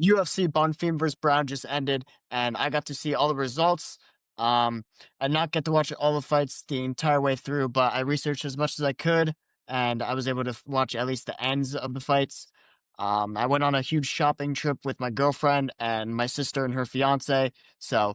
UFC Bonfim vs. Brown just ended, and I got to see all the results. I did not get to watch all the fights the entire way through, but I researched as much as I could, and I was able to watch at least the ends of the fights. I went on a huge shopping trip with my girlfriend and my sister and her fiance, so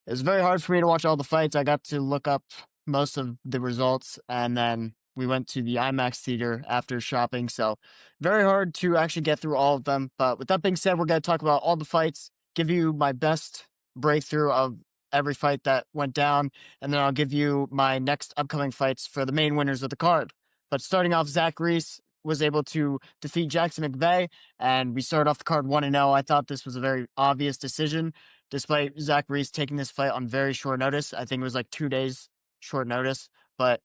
it was very hard for me to watch all the fights. I got to look up most of the results, and then we went to the IMAX theater after shopping. So, very hard to actually get through all of them. But with that being said, we're going to talk about all the fights, give you my best breakthrough of every fight that went down, and then I'll give you my next upcoming fights for the main winners of the card. But starting off, Zach Reese was able to defeat Jackson McVeigh, and we started off the card 1-0. I thought this was a very obvious decision despite Zach Reese taking this fight on very short notice. I think it was like 2 days short notice, but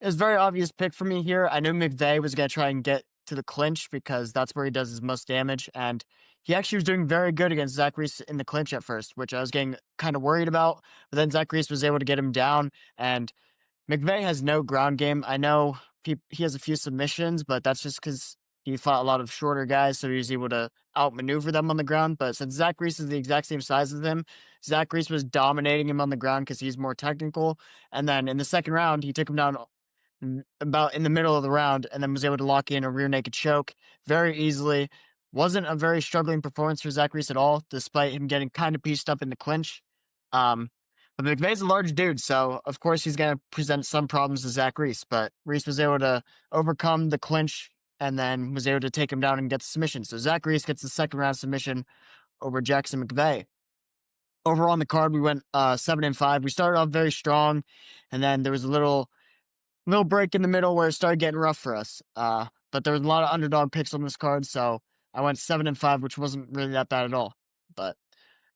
it was a very obvious pick for me here. I knew McVeigh was going to try and get to the clinch because that's where he does his most damage. And he actually was doing very good against Zach Reese in the clinch at first, which I was getting kind of worried about. But then Zach Reese was able to get him down. And McVeigh has no ground game. I know he has a few submissions, but that's just because he fought a lot of shorter guys, so he was able to outmaneuver them on the ground. But since Zach Reese is the exact same size as him, Zach Reese was dominating him on the ground because he's more technical. And then in the second round, he took him down about in the middle of the round and then was able to lock in a rear naked choke very easily. Wasn't a very struggling performance for Zach Reese at all, despite him getting kind of pieced up in the clinch. Um, but McVeigh's a large dude, so of course he's going to present some problems to Zach Reese. But Reese was able to overcome the clinch and then was able to take him down and get the submission. So Zach Reese gets the second round submission over Jackson McVeigh. Over on the card, we went 7-5. We started off very strong, and then there was a little break in the middle where it started getting rough for us. But there was a lot of underdog picks on this card, so I went 7-5, which wasn't really that bad at all. But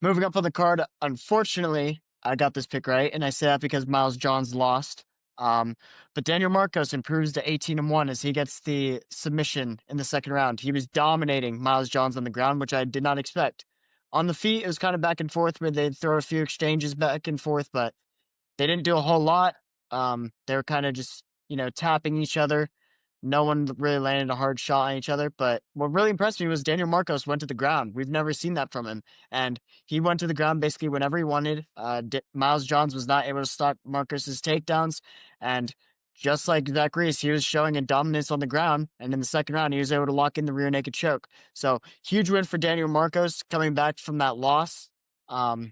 moving up on the card, unfortunately, I got this pick right, and I say that because Miles Johns lost. But Daniel Marcos improves to 18-1 as he gets the submission in the second round. He was dominating Miles Johns on the ground, which I did not expect. On the feet, it was kind of back and forth where they'd throw a few exchanges back and forth, but they didn't do a whole lot. They were kind of just, tapping each other. No one really landed a hard shot on each other. But what really impressed me was Daniel Marcos went to the ground. We've never seen that from him. And he went to the ground basically whenever he wanted. Miles Johns was not able to stop Marcos's takedowns. And just like Zach Reese, he was showing a dominance on the ground. And in the second round, he was able to lock in the rear naked choke. So huge win for Daniel Marcos coming back from that loss. Um,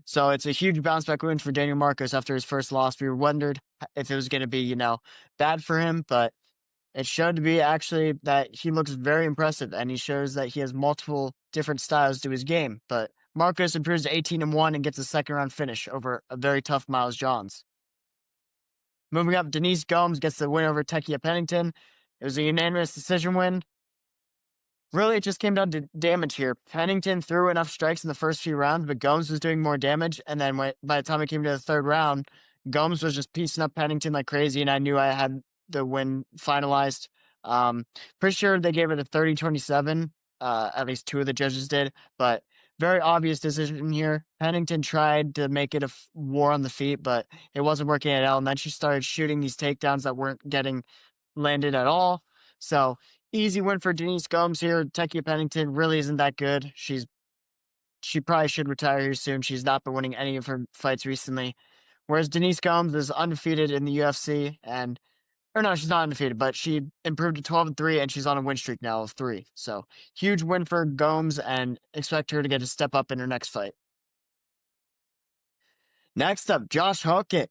so it's a huge bounce back win for Daniel Marcos after his first loss. We wondered if it was going to be, bad for him, but it showed to be actually that he looks very impressive and he shows that he has multiple different styles to his game. But Marcos improves to 18-1 and gets a second round finish over a very tough Miles Johns. Moving up, Denise Gomes gets the win over Tekia Pennington. It was a unanimous decision win. Really, it just came down to damage here. Pennington threw enough strikes in the first few rounds, but Gomes was doing more damage. And then by the time it came to the third round, Gomes was just piecing up Pennington like crazy, and I knew I had the win finalized. Pretty sure they gave it a 30-27. At least two of the judges did, but very obvious decision here. Pennington tried to make it a war on the feet, but it wasn't working at all. And then she started shooting these takedowns that weren't getting landed at all. So easy win for Denise Gomes here. Tekia Pennington really isn't that good. She probably should retire here soon. She's not been winning any of her fights recently. Whereas Denise Gomes is undefeated in the UFC, or no, she's not undefeated, but she improved to 12-3, and she's on a win streak now of 3. So huge win for Gomes, and expect her to get a step up in her next fight. Next up, Josh Hawkett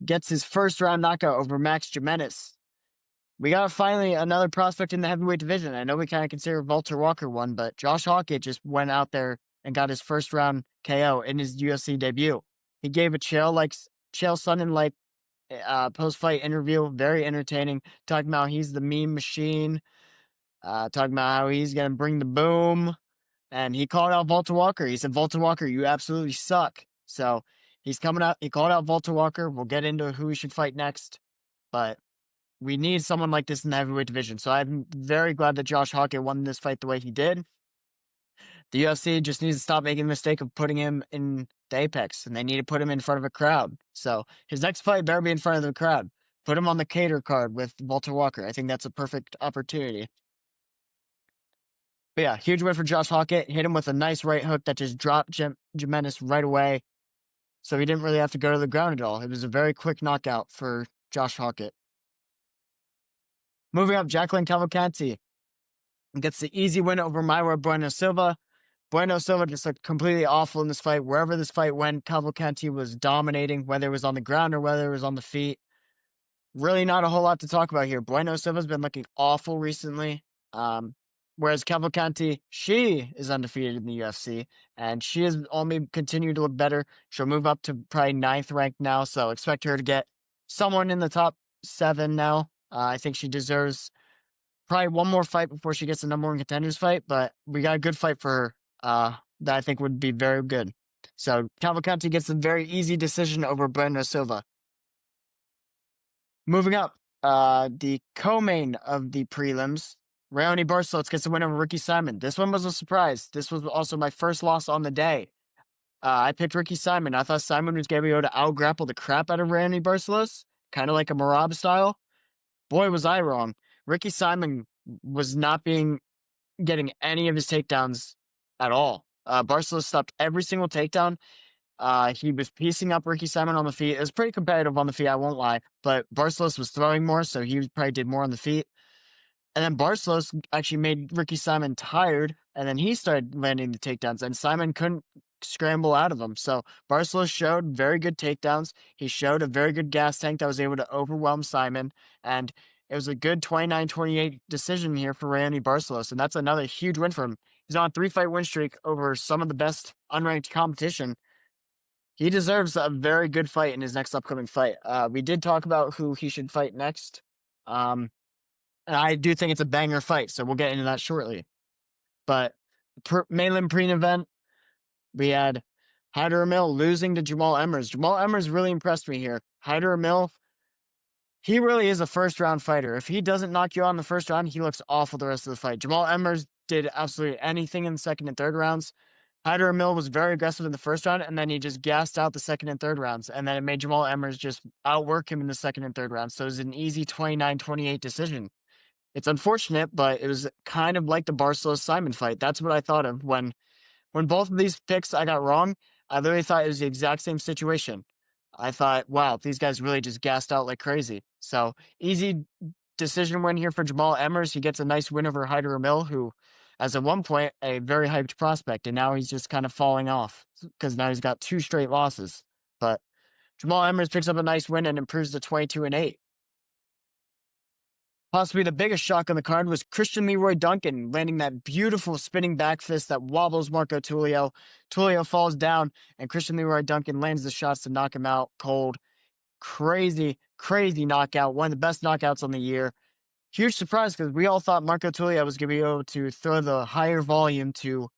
gets his first round knockout over Max Jimenez. We got finally another prospect in the heavyweight division. I know we kind of consider Walter Walker one, but Josh Hawkett just went out there and got his first round KO in his UFC debut. He gave a Chael Sonnen like post fight interview, very entertaining, talking about he's the meme machine, talking about how he's gonna bring the boom, and he called out Walter Walker. He said, "Walter Walker, you absolutely suck." So he's coming out. He called out Walter Walker. We'll get into who he should fight next, but we need someone like this in the heavyweight division. So I'm very glad that Josh Hawkett won this fight the way he did. The UFC just needs to stop making the mistake of putting him in the Apex, and they need to put him in front of a crowd. So his next fight better be in front of the crowd. Put him on the cater card with Walter Walker. I think that's a perfect opportunity. But yeah, huge win for Josh Hawkett. Hit him with a nice right hook that just dropped Jimenez right away. So he didn't really have to go to the ground at all. It was a very quick knockout for Josh Hawkett. Moving up, Jacqueline Cavalcanti gets the easy win over Mayra Bueno Silva. Bueno Silva just looked completely awful in this fight. Wherever this fight went, Cavalcanti was dominating, whether it was on the ground or whether it was on the feet. Really not a whole lot to talk about here. Bueno Silva's been looking awful recently. Whereas Cavalcanti, she is undefeated in the UFC, and she has only continued to look better. She'll move up to probably 9th ranked now, so expect her to get someone in the top 7 now. I think she deserves probably one more fight before she gets the number 1 contenders fight, but we got a good fight for her that I think would be very good. So Cavalcanti gets a very easy decision over Bueno Silva. Moving up, the co-main of the prelims, Raoni Barcellos gets the win over Ricky Simon. This one was a surprise. This was also my first loss on the day. I picked Ricky Simon. I thought Simon was going to be able to out-grapple the crap out of Raoni Barcellos, kind of like a Marab style. Boy, was I wrong. Ricky Simon was not getting any of his takedowns at all. Barcellos stopped every single takedown. He was piecing up Ricky Simon on the feet. It was pretty competitive on the feet, I won't lie. But Barcellos was throwing more, so he probably did more on the feet. And then Barcellos actually made Ricky Simon tired, and then he started landing the takedowns, and Simon couldn't scramble out of them. So Barcellos showed very good takedowns. He showed a very good gas tank that was able to overwhelm Simon, and it was a good 29-28 decision here for Raoni Barcellos, and that's another huge win for him. He's on a 3-fight win streak over some of the best unranked competition. He deserves a very good fight in his next upcoming fight. We did talk about who he should fight next. And I do think it's a banger fight, so we'll get into that shortly. But mainland pre-event, we had Hyder Emil losing to Jamal Emmers. Jamal Emmers really impressed me here. Hyder Emil, he really is a first-round fighter. If he doesn't knock you out in the first round, he looks awful the rest of the fight. Jamal Emmers did absolutely anything in the second and third rounds. Hyder Emil was very aggressive in the first round, and then he just gassed out the second and third rounds. And then it made Jamal Emmers just outwork him in the second and third rounds. So it was an easy 29-28 decision. It's unfortunate, but it was kind of like the Barcellos-Simon fight. That's what I thought of when both of these picks I got wrong. I literally thought it was the exact same situation. I thought, wow, these guys really just gassed out like crazy. So easy decision win here for Jamal Emmers. He gets a nice win over Hyder Emil, who, as at one point, a very hyped prospect, and now he's just kind of falling off because now he's got 2 straight losses. But Jamal Emmers picks up a nice win and improves to 22-8. Possibly the biggest shock on the card was Christian Leroy Duncan landing that beautiful spinning back fist that wobbles Marco Tulio. Tulio falls down, and Christian Leroy Duncan lands the shots to knock him out cold. Crazy, crazy knockout. One of the best knockouts on the year. Huge surprise because we all thought Marco Tulio was going to be able to throw the higher volume to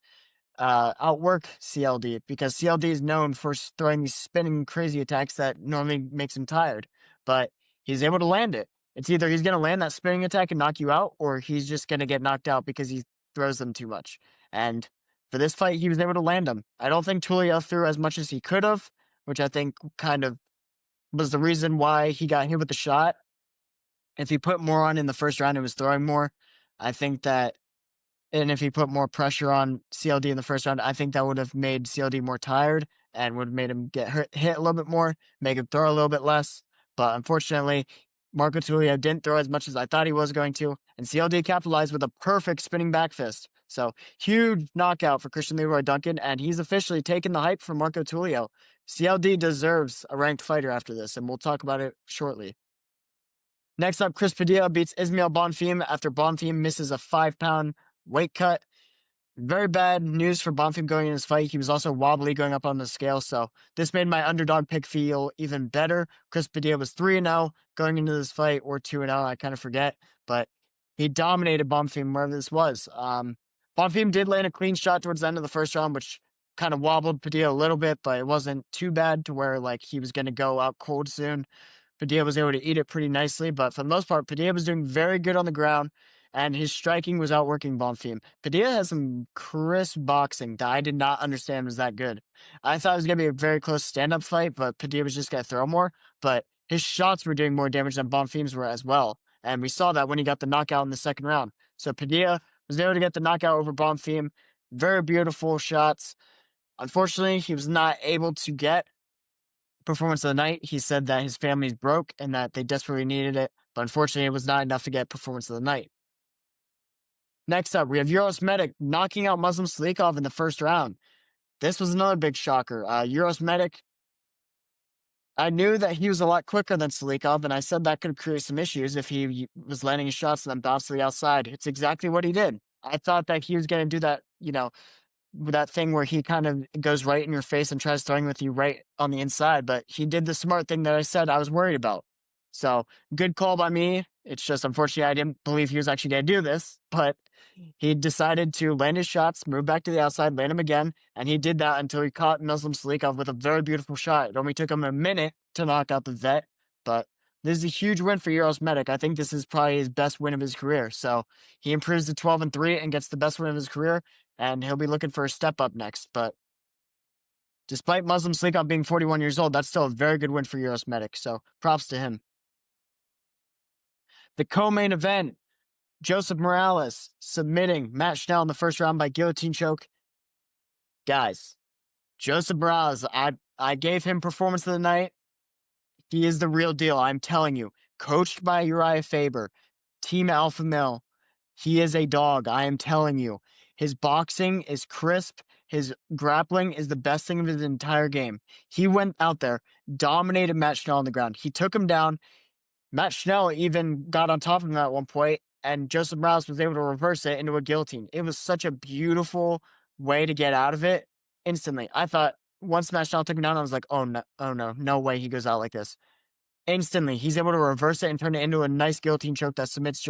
outwork CLD because CLD is known for throwing these spinning crazy attacks that normally makes him tired. But he's able to land it. It's either he's going to land that spinning attack and knock you out, or he's just going to get knocked out because he throws them too much. And for this fight, he was able to land them. I don't think Tulio threw as much as he could have, which I think kind of was the reason why he got hit with the shot. If he put more on in the first round and was throwing more, I think that, and if he put more pressure on CLD in the first round, I think that would have made CLD more tired and would have made him get hit a little bit more, make him throw a little bit less. But unfortunately, Marco Tulio didn't throw as much as I thought he was going to, and CLD capitalized with a perfect spinning back fist. So huge knockout for Christian Leroy Duncan, and he's officially taken the hype from Marco Tulio. CLD deserves a ranked fighter after this, and we'll talk about it shortly. Next up, Chris Padilla beats Ismael Bonfim after Bonfim misses a 5-pound weight cut. Very bad news for Bonfim going in his fight. He was also wobbly going up on the scale, so this made my underdog pick feel even better. Chris Padilla was 3-0 going into this fight, or 2-0, I kind of forget, but he dominated Bonfim wherever this was. Bonfim did land a clean shot towards the end of the first round, which kind of wobbled Padilla a little bit, but it wasn't too bad to where like he was going to go out cold soon. Padilla was able to eat it pretty nicely, but for the most part, Padilla was doing very good on the ground, and his striking was outworking Bonfim. Padilla has some crisp boxing that I did not understand was that good. I thought it was going to be a very close stand-up fight, but Padilla was just going to throw more, but his shots were doing more damage than Bonfim's were as well, and we saw that when he got the knockout in the second round. So Padilla was able to get the knockout over Bonfim. Very beautiful shots. Unfortunately, he was not able to get performance of the night. He said that his family's broke and that they desperately needed it, but unfortunately, it was not enough to get performance of the night. Next up, we have Euros Medic knocking out Muslim Slikov in the first round. This was another big shocker. Euros Medic, I knew that he was a lot quicker than Slikov, and I said that could create some issues if he was landing his shots and then bounced to the outside. It's exactly what he did. I thought that he was going to do that, that thing where he kind of goes right in your face and tries throwing with you right on the inside, but he did the smart thing that I said I was worried about. So good call by me. It's just unfortunately I didn't believe he was actually going to do this, but he decided to land his shots, move back to the outside, land him again, and he did that until he caught Muslim Slikov with a very beautiful shot. It only took him a minute to knock out the vet, but this is a huge win for Euros Medic. I think this is probably his best win of his career. So he improves to 12-3 and gets the best win of his career, and he'll be looking for a step up next. But despite Muslim Slikov being 41 years old, that's still a very good win for Euros Medic. So props to him. The co-main event, Joseph Morales submitting Matt Schnell in the first round by guillotine choke. Guys, Joseph Morales, I gave him performance of the night. He is the real deal. I'm telling you. Coached by Uriah Faber, Team Alpha Male. He is a dog. I am telling you. His boxing is crisp. His grappling is the best thing of his entire game. He went out there, dominated Matt Schnell on the ground. He took him down. Matt Schnell even got on top of him at one point, and Joseph Morales was able to reverse it into a guillotine. It was such a beautiful way to get out of it instantly. I thought once Matt Schnell took him down, I was like, oh no, no way he goes out like this. Instantly, he's able to reverse it and turn it into a nice guillotine choke that submits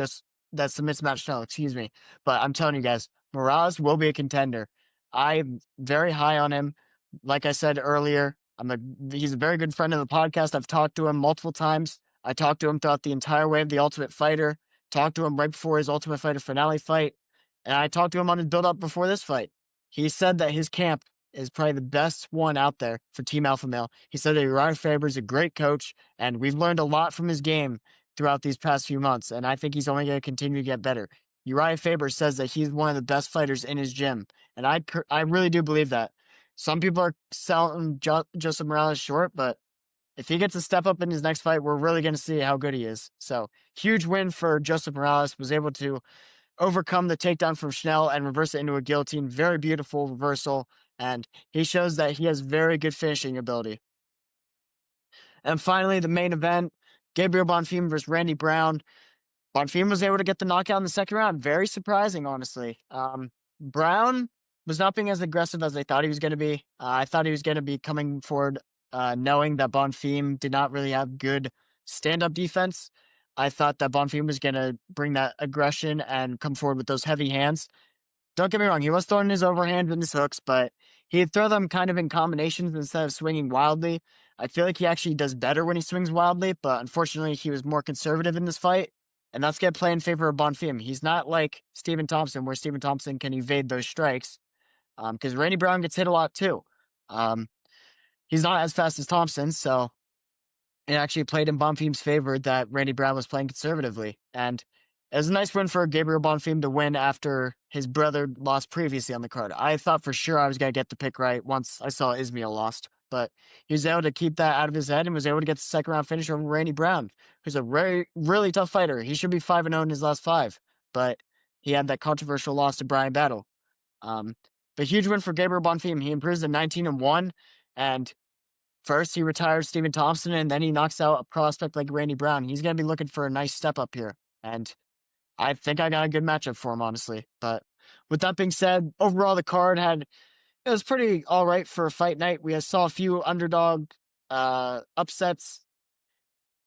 Matt Schnell, excuse me. But I'm telling you guys, Morales will be a contender. I'm very high on him. Like I said earlier, he's a very good friend of the podcast. I've talked to him multiple times. I talked to him throughout the entire way of The Ultimate Fighter, talked to him right before his Ultimate Fighter finale fight, and I talked to him on his build-up before this fight. He said that his camp is probably the best one out there for Team Alpha Male. He said that Uriah Faber is a great coach, and we've learned a lot from his game throughout these past few months, and I think he's only going to continue to get better. Uriah Faber says that he's one of the best fighters in his gym, and I really do believe that. Some people are selling Joseph Morales short, but if he gets a step up in his next fight, we're really going to see how good he is. So, huge win for Joseph Morales. Was able to overcome the takedown from Schnell and reverse it into a guillotine. Very beautiful reversal. And he shows that he has very good finishing ability. And finally, the main event, Gabriel Bonfim versus Randy Brown. Bonfim was able to get the knockout in the second round. Very surprising, honestly. Brown was not being as aggressive as I thought he was going to be. I thought he was going to be coming forward knowing that Bonfim did not really have good stand-up defense. I thought that Bonfim was going to bring that aggression and come forward with those heavy hands. Don't get me wrong, he was throwing his overhand and his hooks, but he'd throw them kind of in combinations instead of swinging wildly. I feel like he actually does better when he swings wildly, but unfortunately he was more conservative in this fight, and that's going to play in favor of Bonfim. He's not like Stephen Thompson, where Stephen Thompson can evade those strikes, because Randy Brown gets hit a lot too. He's not as fast as Thompson, so it actually played in Bonfim's favor that Randy Brown was playing conservatively. And it was a nice win for Gabriel Bonfim to win after his brother lost previously on the card. I thought for sure I was going to get the pick right once I saw Ismail lost, but he was able to keep that out of his head and was able to get the second round finish over Randy Brown, who's a really tough fighter. He should be 5-0 in his last 5, but he had that controversial loss to Brian Battle. But huge win for Gabriel Bonfim. He improves to 19-1, and first he retires Stephen Thompson, and then he knocks out a prospect like Randy Brown. He's going to be looking for a nice step up here, and I think I got a good matchup for him, honestly. But with that being said, overall the card it was pretty all right for a fight night. We saw a few underdog upsets.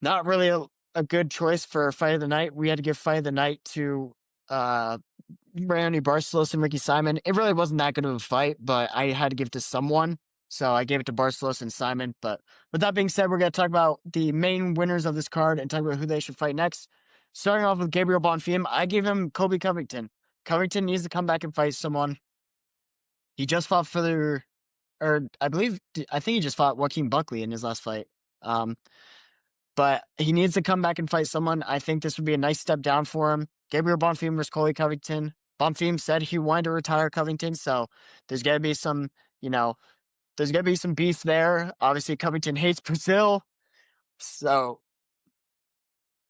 Not really a good choice for fight of the night. We had to give fight of the night to Randy Barcelos and Ricky Simon. It really wasn't that good of a fight, but I had to give it to someone. So I gave it to Barcelos and Simon. But with that being said, we're going to talk about the main winners of this card and talk about who they should fight next. Starting off with Gabriel Bonfim, I gave him Colby Covington. Covington needs to come back and fight someone. He just fought I think he just fought Joaquin Buckley in his last fight. But he needs to come back and fight someone. I think this would be a nice step down for him. Gabriel Bonfim versus Colby Covington. Bonfim said he wanted to retire Covington, so there's gonna be some, you know, there's gonna be some beef there. Obviously, Covington hates Brazil, so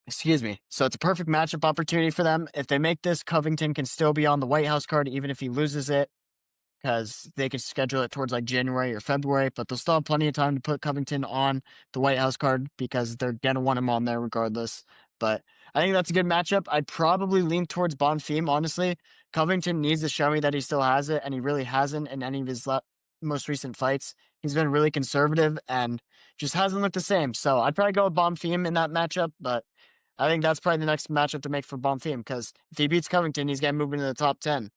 excuse me. So it's a perfect matchup opportunity for them. If they make this, Covington can still be on the White House card, even if he loses it, because they could schedule it towards like January or February, but they'll still have plenty of time to put Covington on the White House card because they're going to want him on there regardless. But I think that's a good matchup. I'd probably lean towards Bonfim, honestly. Covington needs to show me that he still has it, and he really hasn't in any of his most recent fights. He's been really conservative and just hasn't looked the same. So I'd probably go with Bonfim in that matchup, but I think that's probably the next matchup to make for Bonfim because if he beats Covington, he's going to move into the top 10.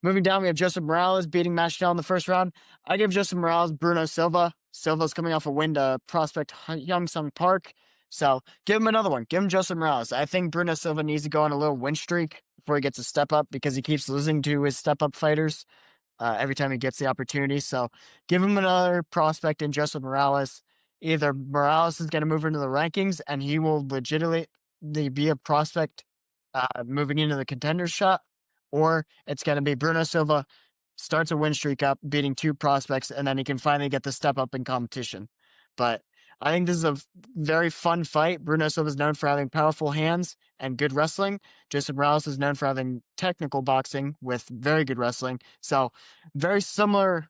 Moving down, we have Joseph Morales beating Masvidal in the first round. I give Joseph Morales Bruno Silva. Silva's coming off a win to prospect Young Sung Park. So give him another one. Give him Joseph Morales. I think Bruno Silva needs to go on a little win streak before he gets a step up because he keeps losing to his step up fighters every time he gets the opportunity. So give him another prospect in Joseph Morales. Either Morales is going to move into the rankings and he will legitimately be a prospect moving into the contender shot, or it's going to be Bruno Silva starts a win streak up, beating two prospects, and then he can finally get the step up in competition. But I think this is a very fun fight. Bruno Silva is known for having powerful hands and good wrestling. Joseph Morales is known for having technical boxing with very good wrestling. So very similar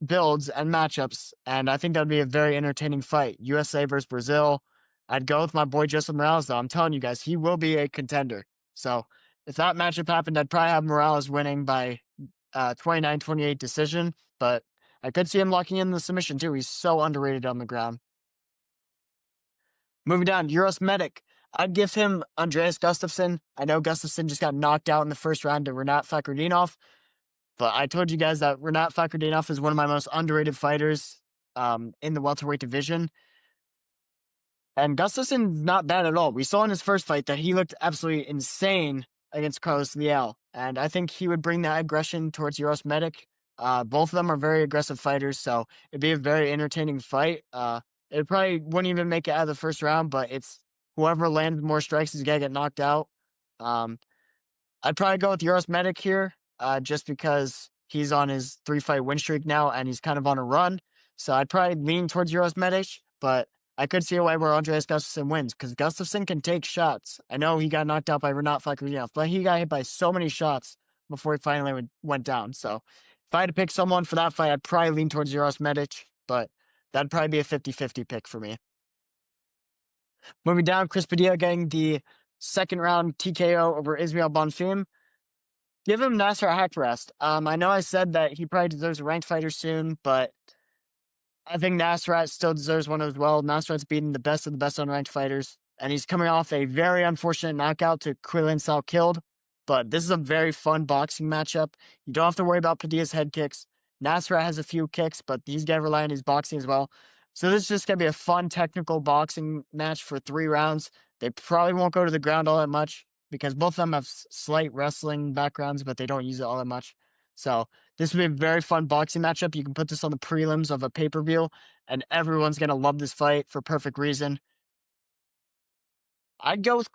builds and matchups, and I think that would be a very entertaining fight. USA versus Brazil. I'd go with my boy Joseph Morales, though. I'm telling you guys, he will be a contender. So if that matchup happened, I'd probably have Morales winning by 29-28 decision, but I could see him locking in the submission too. He's so underrated on the ground. Moving down, Euros Medic. I'd give him Andreas Gustafsson. I know Gustafsson just got knocked out in the first round to Renat Fakhretdinov, but I told you guys that Renat Fakhretdinov is one of my most underrated fighters in the welterweight division. And Gustafsson's not bad at all. We saw in his first fight that he looked absolutely insane against Carlos Leal. And I think he would bring that aggression towards Euros Medic. Both of them are very aggressive fighters, so it'd be a very entertaining fight. It probably wouldn't even make it out of the first round, but it's whoever lands more strikes is going to get knocked out. Um, I'd probably go with Euros Medic here, just because he's on his 3-fight win streak now and he's kind of on a run. So I'd probably lean towards Euros Medic, but I could see a way where Andreas Gustafsson wins because Gustafsson can take shots. I know he got knocked out by Renat Fakhretdinov, but he got hit by so many shots before he finally went down. So if I had to pick someone for that fight, I'd probably lean towards Euros Medic, but that'd probably be a 50-50 pick for me. Moving down, Chris Padilla getting the second round TKO over Ismail Bonfim. Give him Nasser Haqparast. I know I said that he probably deserves a ranked fighter soon, but I think Nasrat still deserves one as well. Nasrat's beaten the best of the best unranked fighters, and he's coming off a very unfortunate knockout to Quillen Salkilled. But this is a very fun boxing matchup. You don't have to worry about Padilla's head kicks. Nasrat has a few kicks, but he's going to rely on his boxing as well. So this is just going to be a fun technical boxing match for 3 rounds. They probably won't go to the ground all that much because both of them have slight wrestling backgrounds, but they don't use it all that much. So this will be a very fun boxing matchup. You can put this on the prelims of a pay-per-view, and everyone's going to love this fight for perfect reason. I'd go with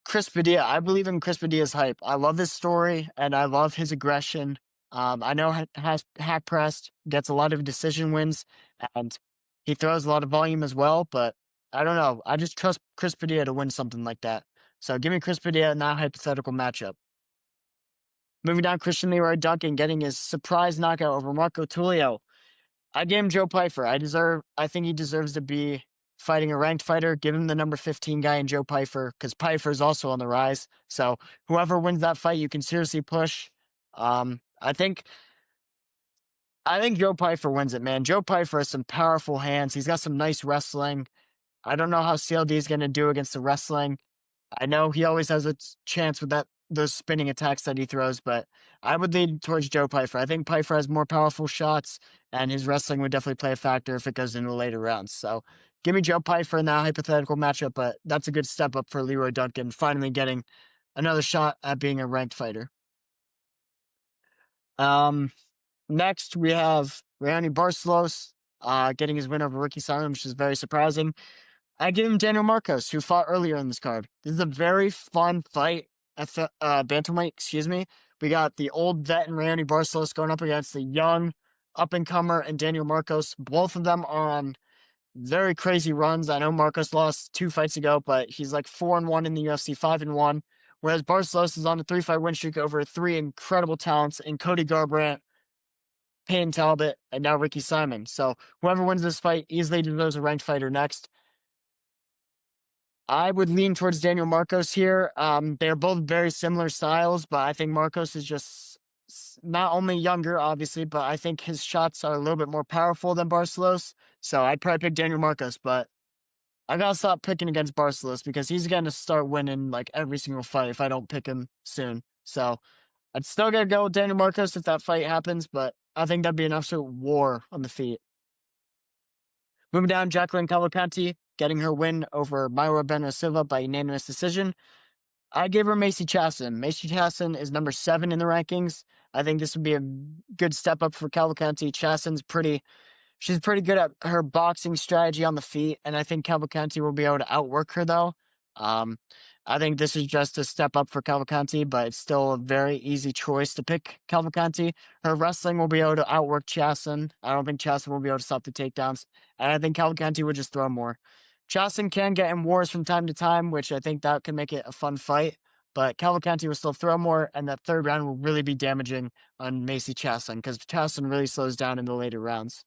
Chris Padilla. I believe in Chris Padilla's hype. I love his story, and I love his aggression. I know Haqparast gets a lot of decision wins, and he throws a lot of volume as well, but I don't know. I just trust Chris Padilla to win something like that. So give me Chris Padilla in that hypothetical matchup. Moving down, Christian Leroy Duncan getting his surprise knockout over Marco Tulio. I gave him Joe Pyfer. I think he deserves to be fighting a ranked fighter. Give him the number 15 guy in Joe Pyfer because Pyfer is also on the rise. So whoever wins that fight, you can seriously push. I think Joe Pyfer wins it, man. Joe Pyfer has some powerful hands. He's got some nice wrestling. I don't know how CLD is going to do against the wrestling. I know he always has a chance with those spinning attacks that he throws, but I would lean towards Joe Pyfer. I think Pyfer has more powerful shots, and his wrestling would definitely play a factor if it goes into later rounds. So give me Joe Pyfer in that hypothetical matchup, but that's a good step up for Leroy Duncan, finally getting another shot at being a ranked fighter. Next, we have Raoni Barcelos getting his win over Ricky Simon, which is very surprising. I give him Daniel Marcos, who fought earlier in this card. This is a very fun fight. bantamweight, excuse me. We got the old vet and Randy Barcelos going up against the young up-and-comer and Daniel Marcos. Both of them are on very crazy runs. I know Marcos lost 2 fights ago, but he's like 4-1 in the UFC, 5-1. Whereas Barcelos is on a 3-fight win streak over three incredible talents in Cody Garbrandt, Payne Talbot, and now Ricky Simon. So whoever wins this fight easily deserves a ranked fighter next. I would lean towards Daniel Marcos here. They're both very similar styles, but I think Marcos is just not only younger, obviously, but I think his shots are a little bit more powerful than Barcelos. So I'd probably pick Daniel Marcos, but I gotta stop picking against Barcelos because he's gonna start winning like every single fight if I don't pick him soon. So I'd still gotta go with Daniel Marcos if that fight happens, but I think that'd be an absolute war on the feet. Moving down, Jacqueline Cavalcanti getting her win over Mayra Bueno Silva by unanimous decision. I gave her Macy Chasson. Macy Chasson is number 7 in the rankings. I think this would be a good step up for Cavalcanti. She's pretty good at her boxing strategy on the feet, and I think Cavalcanti will be able to outwork her, though. Um, I think this is just a step up for Cavalcanti, but it's still a very easy choice to pick Cavalcanti. Her wrestling will be able to outwork Chasson. I don't think Chasson will be able to stop the takedowns, and I think Cavalcanti would just throw more. Chasson can get in wars from time to time, which I think that can make it a fun fight, but Cavalcanti will still throw more, and that third round will really be damaging on Macy Chasson because Chasson really slows down in the later rounds.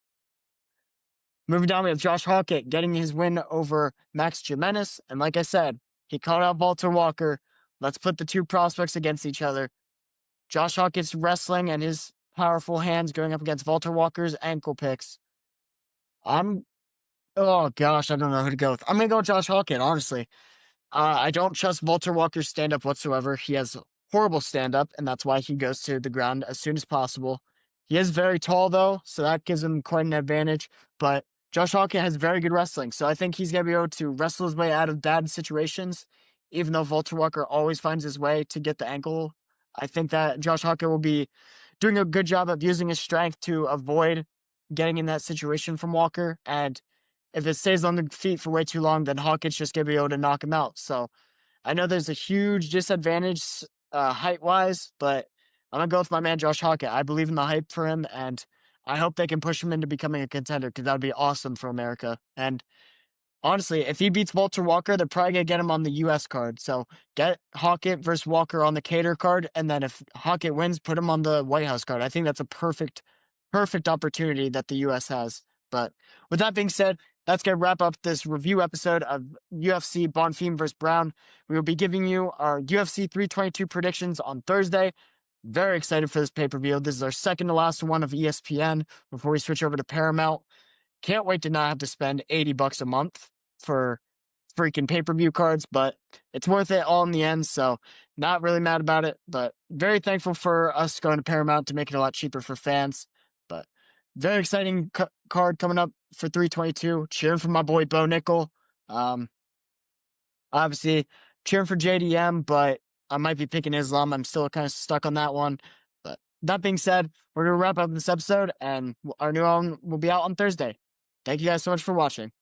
Moving down, we have Josh Hawkett getting his win over Max Jimenez. And like I said, he called out Walter Walker. Let's put the two prospects against each other. Josh Hawkett's wrestling and his powerful hands going up against Walter Walker's ankle picks. Oh gosh, I don't know who to go with. I'm going to go with Josh Hawkett, honestly. I don't trust Walter Walker's stand-up whatsoever. He has horrible stand-up, and that's why he goes to the ground as soon as possible. He is very tall, though, so that gives him quite an advantage. But Josh Hawkett has very good wrestling, so I think he's going to be able to wrestle his way out of bad situations, even though Walter Walker always finds his way to get the ankle. I think that Josh Hawkett will be doing a good job of using his strength to avoid getting in that situation from Walker, and if it stays on the feet for way too long, then Hawkett's just going to be able to knock him out. So I know there's a huge disadvantage height-wise, but I'm going to go with my man Josh Hawkett. I believe in the hype for him, and I hope they can push him into becoming a contender because that would be awesome for America. And honestly, if he beats Walter Walker, they're probably going to get him on the U.S. card. So get Hawkett versus Walker on the Cater card, and then if Hawkett wins, put him on the White House card. I think that's a perfect opportunity that the U.S. has. But with that being said, that's going to wrap up this review episode of UFC Bonfim vs. Brown. We will be giving you our UFC 322 predictions on Thursday. Very excited for this pay-per-view. This is our second to last one of ESPN before we switch over to Paramount. Can't wait to not have to spend $80 a month for freaking pay-per-view cards, but it's worth it all in the end, so not really mad about it, but very thankful for us going to Paramount to make it a lot cheaper for fans. But very exciting card coming up for 322. Cheering for my boy Bo Nickel. Obviously, cheering for JDM, but I might be picking Islam. I'm still kind of stuck on that one. But that being said, we're going to wrap up this episode, and our new one will be out on Thursday. Thank you guys so much for watching.